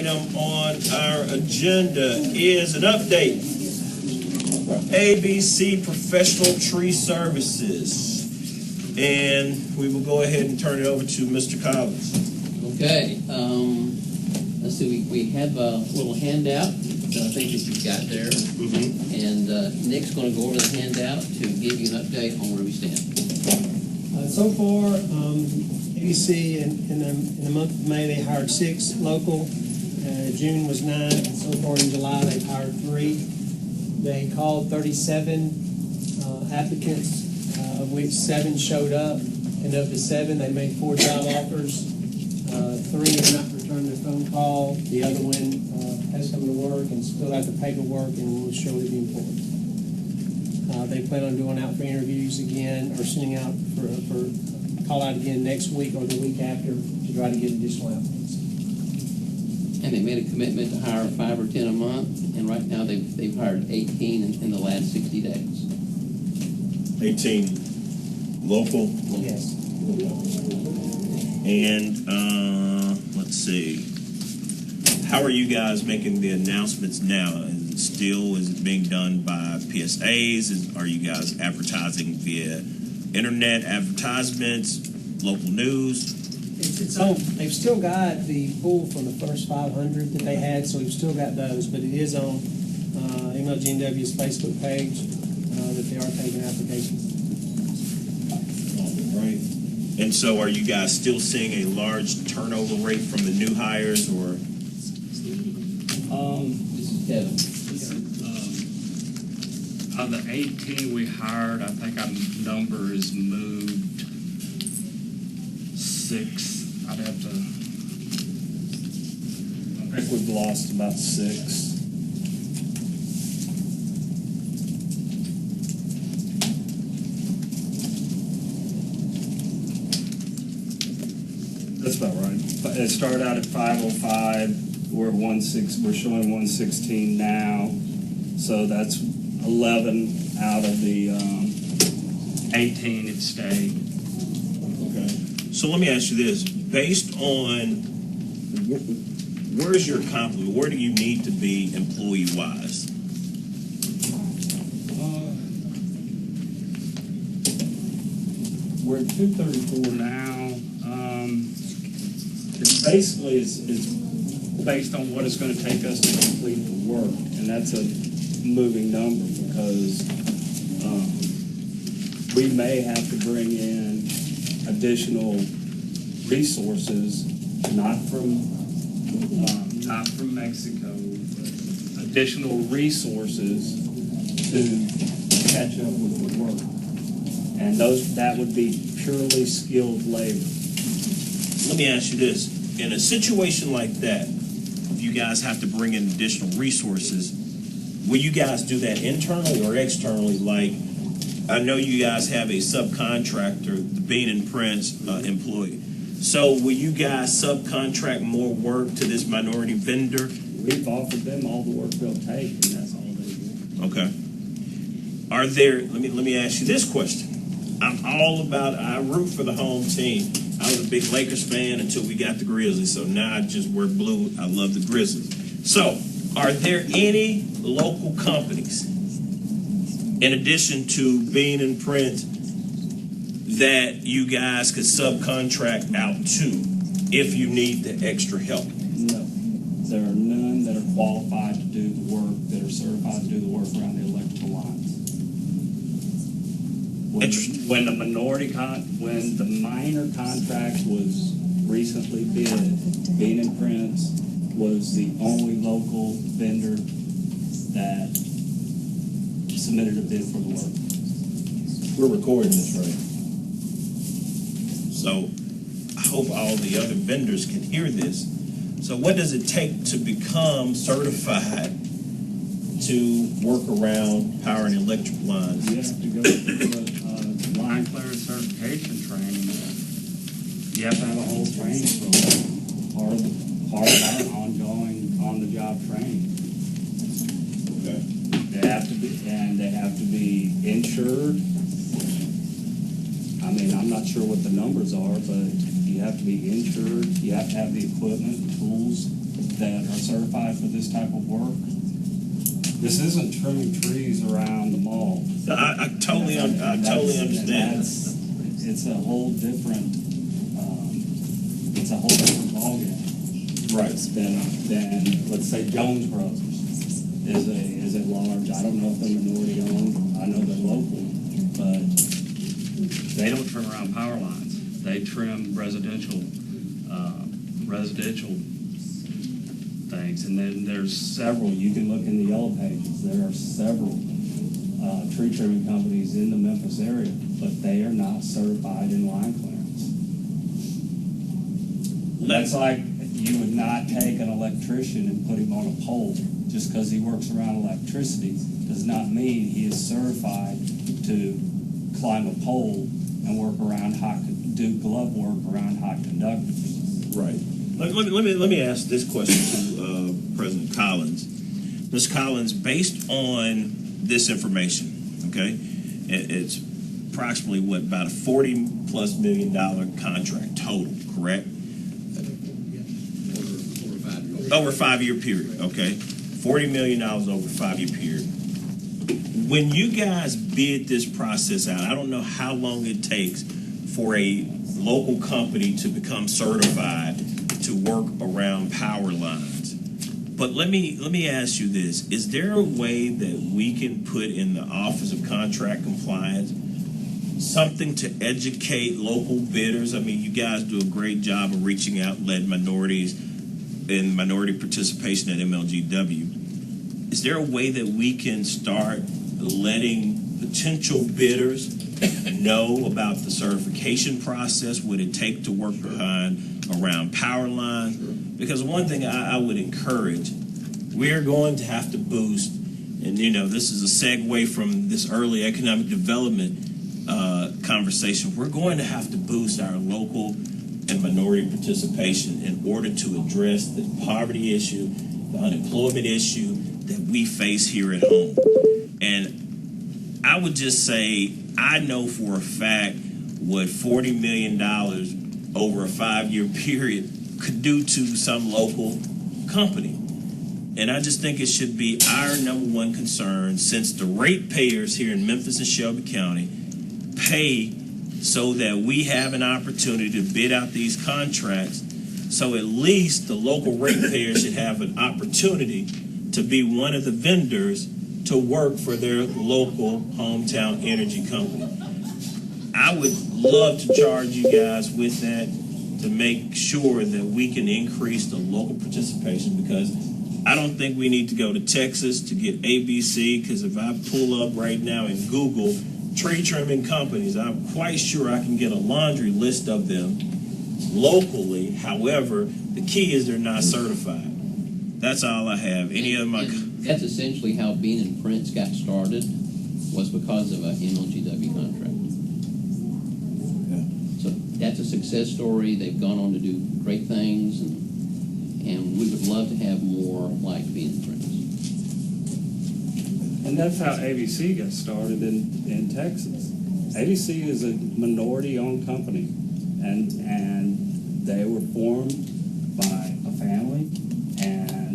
item on our agenda is an update from ABC Professional Tree Services. And we will go ahead and turn it over to Mr. Collins. Okay, let's see, we have a little handout that I think that you've got there. And Nick's going to go over the handout to give you an update on where we stand. So far, ABC in the month of May, they hired 6 local. June was 9. And so far in July, they've hired 3. They called 37 applicants, of which 7 showed up. And of the 7, they made 4 job offers. 3 have not returned their phone call. The other one has come to work and filled out the paperwork and will shortly be employed. They plan on going out for interviews again, or sending out for call out again next week or the week after to try to get additional applicants. And they made a commitment to hire 5 or 10 a month, and right now they've hired 18 in the last 60 days. 18 local? Yes. And let's see. How are you guys making the announcements now? Is it being done by PSAs? Are you guys advertising via internet advertisements, local news? It's on. They've still got the pool from the first 500 that they had, so we've still got those, but it is on MLGNW's Facebook page that they are taking applications. All right. And so are you guys still seeing a large turnover rate from the new hires, or? This is Kevin. Of the 18 we hired, I think our number is moved 6. I'd have to. I think we've lost about 6. That's about right. It started out at 505. We're at 16. We're showing 116 now. So that's 11 out of the 18 it stayed. Okay. So let me ask you this. Based on, where's your complement? Where do you need to be employee-wise? We're at 234 now. It's basically it's based on what it's going to take us to complete the work, and that's a moving number because we may have to bring in additional resources, not from Mexico, but additional resources to catch up with the work, and that would be purely skilled labor. Let me ask you this. In a situation like that, if you guys have to bring in additional resources, will you guys do that internally or externally? Like, I know you guys have a subcontractor, the Bean and Prince employee. So will you guys subcontract more work to this minority vendor? We've offered them all the work they'll take, and that's all they do. Okay. Let me ask you this question. I root for the home team. I was a big Lakers fan until we got the Grizzlies, so now I just wear blue. I love the Grizzlies. So, are there any local companies, in addition to Bean and Print, that you guys could subcontract out to if you need the extra help? No. There are none that are qualified to do the work, that are certified to do the work around the electrical lines. When the minor contract was recently bid, Bean and Prince was the only local vendor that submitted a bid for the work. We're recording this, right? So I hope all the other vendors can hear this. So what does it take to become certified to work around power and electric lines? You have to go through line clearance certification training. You have to have a whole training program. Part of our ongoing on-the-job training. Okay. They have to be insured. I mean, I'm not sure what the numbers are, but you have to be insured. You have to have the equipment, the tools that are certified for this type of work. This isn't trimming trees around the mall. I totally understand. It's a whole different, ballgame. Right. Than, let's say, Jones Brothers is a large, I don't know if they're minority owned, I know they're local, but they don't trim around power lines. They trim residential things. And then there's several, you can look in the yellow pages, there are several tree trimming companies in the Memphis area, but they are not certified in line clearance. That's like you would not take an electrician and put him on a pole. Just because he works around electricity does not mean he is certified to climb a pole and work around do glove work around hot conductors. Right. Let me ask this question to President Collins. Ms. Collins, based on this information, okay, it's approximately about a $40+ million contract total, correct? Over a 5-year period, okay? $40 million over a 5-year period. When you guys bid this process out, I don't know how long it takes for a local company to become certified to work around power lines. But let me ask you this. Is there a way that we can put in the Office of Contract Compliance something to educate local bidders? I mean, you guys do a great job of reaching out, led minorities in minority participation at MLGW. Is there a way that we can start letting potential bidders know about the certification process, what it take to work around power lines? Because one thing I would encourage, we're going to have to boost, and this is a segue from this early economic development conversation, we're going to have to boost our local and minority participation in order to address the poverty issue, the unemployment issue that we face here at home. And I would just say, I know for a fact what $40 million over a 5-year period could do to some local company. And I just think it should be our number one concern, since the ratepayers here in Memphis and Shelby County pay so that we have an opportunity to bid out these contracts. So at least the local ratepayers should have an opportunity to be one of the vendors to work for their local hometown energy company. I would love to charge you guys with that to make sure that we can increase the local participation, because I don't think we need to go to Texas to get ABC, because if I pull up right now and Google tree trimming companies, I'm quite sure I can get a laundry list of them locally. However, the key is they're not certified. That's all I have. Any of my... That's essentially how Bean and Prince got started, was because of a MLGW contract. Yeah. So that's a success story. They've gone on to do great things, and we would love to have more like Bean and Prince. And that's how ABC got started in Texas. ABC is a minority-owned company, and they were formed by a family, and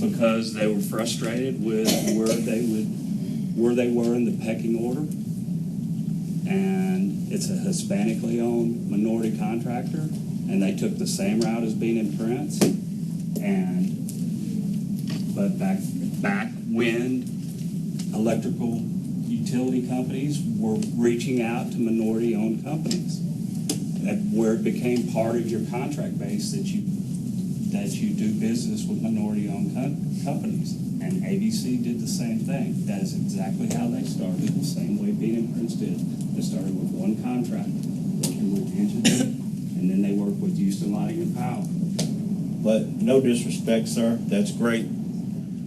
because they were frustrated with where they were in the pecking order, and it's a Hispanically owned minority contractor, and they took the same route as Bean and Prince, but back when electrical utility companies were reaching out to minority-owned companies, where it became part of your contract base that you do business with minority-owned companies. And ABC did the same thing. That is exactly how they started, the same way Bean and Prince did. They started with one contract, working with the entity, and then they worked with Houston Lighting and Power. But no disrespect, sir, that's great.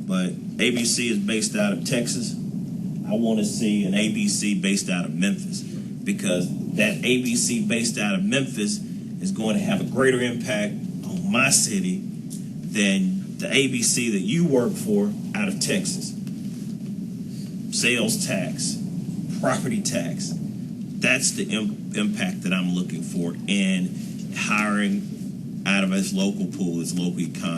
But ABC is based out of Texas. I want to see an ABC based out of Memphis, because that ABC based out of Memphis is going to have a greater impact on my city than the ABC that you work for out of Texas. Sales tax, property tax, that's the impact that I'm looking for in hiring out of its local pool, its local economy.